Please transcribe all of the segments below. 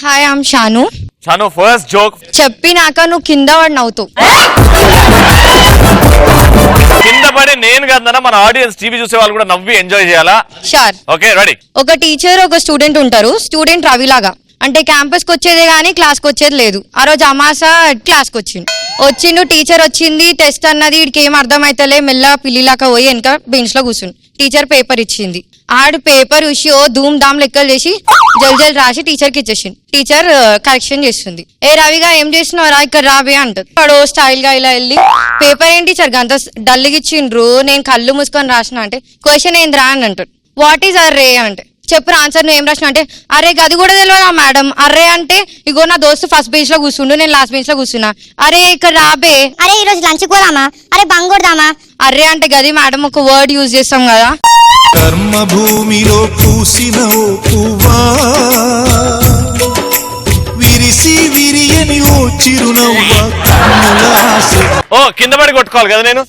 Hi I'm Shanu. Shanu first joke చెప్పినాక నువ్వు కింద పడి నవ్వుతావు. కింద పడి నేను కాదన్నా మన ఆడియన్స్ టీవీ చూసే వాళ్ళు కూడా నవ్వి ఎంజాయ్ చేయాలా? షూర్. Okay ready. ఒక టీచర్ ఒక స్టూడెంట్ ఉంటారు. స్టూడెంట్ రవిలాగా అంటే క్యాంపస్ కి వచ్చేదే గానీ క్లాస్ కి వచ్చేది లేదు. ఆ రోజు అమాసా క్లాస్ కి వచ్చిండు. టీచర్ వచ్చింది, టెస్ట్ అన్నది, వీడికి ఏం అర్థమైతలే, మెల్లగా పిల్లిలాగా పోయి వెనక బెంచ్ లో కూర్చుని టీచర్ పేపర్ ఇచ్చింది. ఆడు పేపర్ చూసి ఓ ధూమ్ ధామ్ లెక్కలు చేసి జల్ రాసి టీచర్ కి ఇచ్చేసింది. టీచర్ కరెక్షన్ చేస్తుంది. ఏ రవిగా ఏం చేసినావు రా, ఇక్కడ రాబే అంటది. వాడు స్టైల్ గా ఇలా వెళ్ళి పేపర్ ఏంటి టీచర్ గంత డల్గా ఇచ్చిండ్రు, నేను కళ్ళు మూసుకొని రాసిన అంటే క్వశ్చన్ ఏంద్రా అని అంటాడు. వాట్ ఈస్ అర్రే అంటే చెప్పు ఆన్సర్ నువ్వు ఏం రాసిన అంటే అరే అది కూడా తెలియదా మేడం. అర్రే అంటే ఇగో నా దోస్తు ఫస్ట్ బెంచ్ లో కూర్చుండు, నేను లాస్ట్ బెంచ్ లో కూర్చున్నా. అరే ఇక్కడ రాబే. అరే ఈ రోజు లంచ్ పోదామా, అరే బంగొడదామా. అర్రే అంటే గది మేడం ఒక వర్డ్ యూజ్ చేస్తాం కదా. కర్మ భూమిలో పూసిన ఓ పువ్వా, విరిసి విరియని ఓ చిరునవ్వా, ఓ కింద పడి కొట్టుకోవాలి కదా నేను.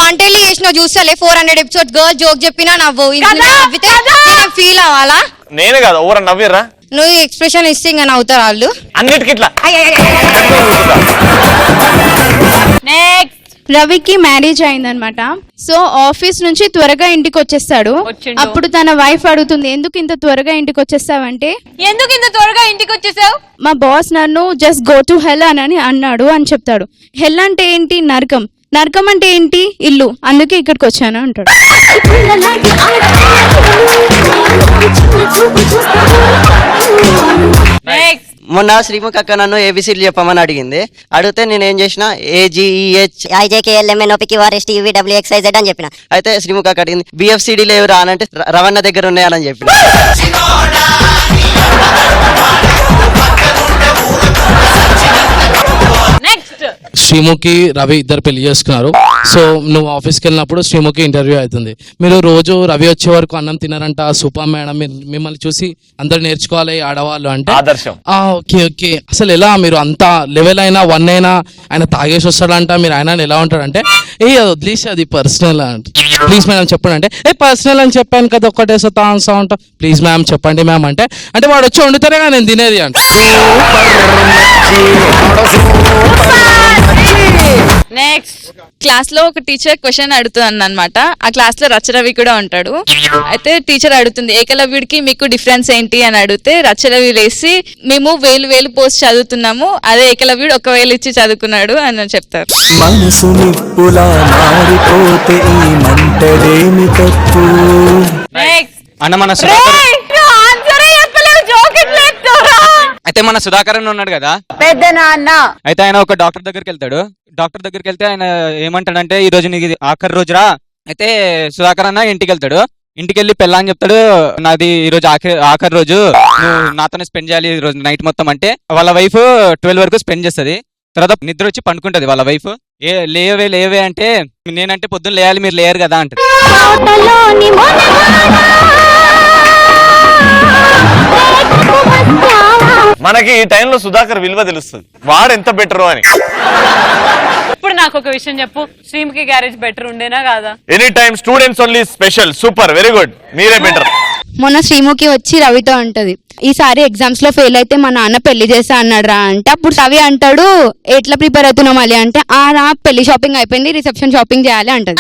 వంటలు చేసిన చూస్తలే 400 ఎపిసోడ్ గర్ల్ జోక్ చెప్పినా నవ్వు నవ్వితే ఫీల్ అవ్వాలా? నేనే కదా ఓవర్ నవ్విర్రా. నువ్వు ఎక్స్ప్రెషన్ ఇస్తే ఇంకా నవ్వుతారు వాళ్ళు. అన్నిటికి ఇట్లా. రవికి మ్యారేజ్ అయిందనమాట. సో ఆఫీస్ నుంచి త్వరగా ఇంటికి వచ్చేస్తాడు. అప్పుడు తన వైఫ్ అడుగుతుంది, ఎందుకు ఇంత త్వరగా ఇంటికి వచ్చేస్తావంటే, ఎందుకు ఇంత త్వరగా ఇంటికి వచ్చేసావు? మా బాస్ నన్ను జస్ట్ గో టు హెల్ అని అన్నాడు అని చెప్తాడు. హెల్ అంటే ఏంటి? నరకం. నరకం అంటే ఏంటి? ఇల్లు. అందుకే ఇక్కడికి వచ్చాను అంటాడు. మొన్న శ్రీముఖ్ అక్క నన్ను ఏబిసిలు చెప్పమని అడిగింది. అడిగితే నేను ఏం చేసిన AGEH IJKLMNOPQRSTUVWXYZ అని చెప్పిన. అయితే శ్రీముఖ్ అక్క అడిగింది BFCD లేవు రా అంటే రవణ దగ్గర ఉన్నాయని చెప్పిన. శ్రీముఖి రవి ఇద్దరు పెళ్లి చేసుకున్నారు. సో నువ్వు ఆఫీస్కి వెళ్ళినప్పుడు శ్రీముఖి ఇంటర్వ్యూ అవుతుంది. మీరు రోజు రవి వచ్చే వరకు అన్నం తిన్నారంట. సూపర్ మేడం, మిమ్మల్ని చూసి అందరు నేర్చుకోవాలి ఆడవాళ్ళు అంటే ఆదర్శం. ఓకే ఓకే అసలు ఎలా మీరు అంత లెవెల్ అయినా 1 అయినా ఆయన తాగేసి వస్తాడంట, మీరు ఆయన ఎలా ఉంటాడంటే అది వదిలేసి అది పర్సనల్ అంటే ప్లీజ్ మేడం చెప్పండి అంటే పర్సనల్ అని చెప్పాను కదా ఒక్కటే సతా ఉంటా ప్లీజ్ మ్యామ్ చెప్పండి మ్యామ్ అంటే వాడు వచ్చి వండుతారే కానీ నేను తినేది అంటే. నెక్స్ట్ క్లాస్ లో ఒక టీచర్ క్వశ్చన్ అడుగుతుంది అనమాట. ఆ క్లాస్ లో రచరవి కూడా ఉంటాడు. అయితే టీచర్ అడుగుతుంది, ఏకలవ్యుడికి మీకు డిఫరెన్స్ ఏంటి అని అడిగితే రచరవి లేసి మేము 1000 పోస్ట్ చదువుతున్నాము, అదే ఏకలవ్యుడు 1000 ఇచ్చి చదువుకున్నాడు అని చెప్తారు. మనసు నిప్పులా మారిపోతే ఈ మంటలేమి తప్పు. అన్న మన అయితే మన సుధాకర్ ఉన్నాడు కదా పెద్ద నాన్న. అయితే ఆయన ఒక డాక్టర్ దగ్గరికి వెళ్తాడు. డాక్టర్ దగ్గరికి వెళ్తే ఆయన ఏమంటాడంటే ఈ రోజు నీకు ఆఖరి రోజురా. అయితే సుధాకర్ అన్న ఇంటికి వెళ్తాడు. ఇంటికి వెళ్ళి పెళ్ళా అని చెప్తాడు, నాది ఈ రోజు ఆఖరి రోజు, నువ్వు నాతోనే స్పెండ్ చేయాలి ఈ రోజు నైట్ మొత్తం అంటే. వాళ్ళ వైఫ్ 12 వరకు స్పెండ్ చేస్తుంది. తర్వాత నిద్ర వచ్చి పండుకుంటది వాళ్ళ వైఫ్. లేవే అంటే నేనంటే పొద్దున్న లేయాలి మీరు లేయరు కదా అంటది. మనకి ఈ టైంలో సుధాకర్ విలువ తెలుస్తుంది, వాడు ఎంత బెటర్ అని. ఇప్పుడు నాకు ఒక విషయం చెప్పు, శ్రీముఖి గ్యారేజ్ బెటర్ ఉండేనా కాదా? Any time students only special. Super, very good, మీరే బెటర్. మొన్న శ్రీముఖి వచ్చి రవితో అంటది, ఈసారి ఎగ్జామ్స్ లో ఫెయిల్ అయితే మా నాన్న పెళ్లి చేస్తా అన్నాడు రా అంటే. అప్పుడు రవి అంటాడు, ఎట్లా ప్రిపేర్ అవుతున్నాం మళ్ళీ అంటే, రా పెళ్లి షాపింగ్ అయిపోయింది, రిసెప్షన్ షాపింగ్ చేయాలి అంటది.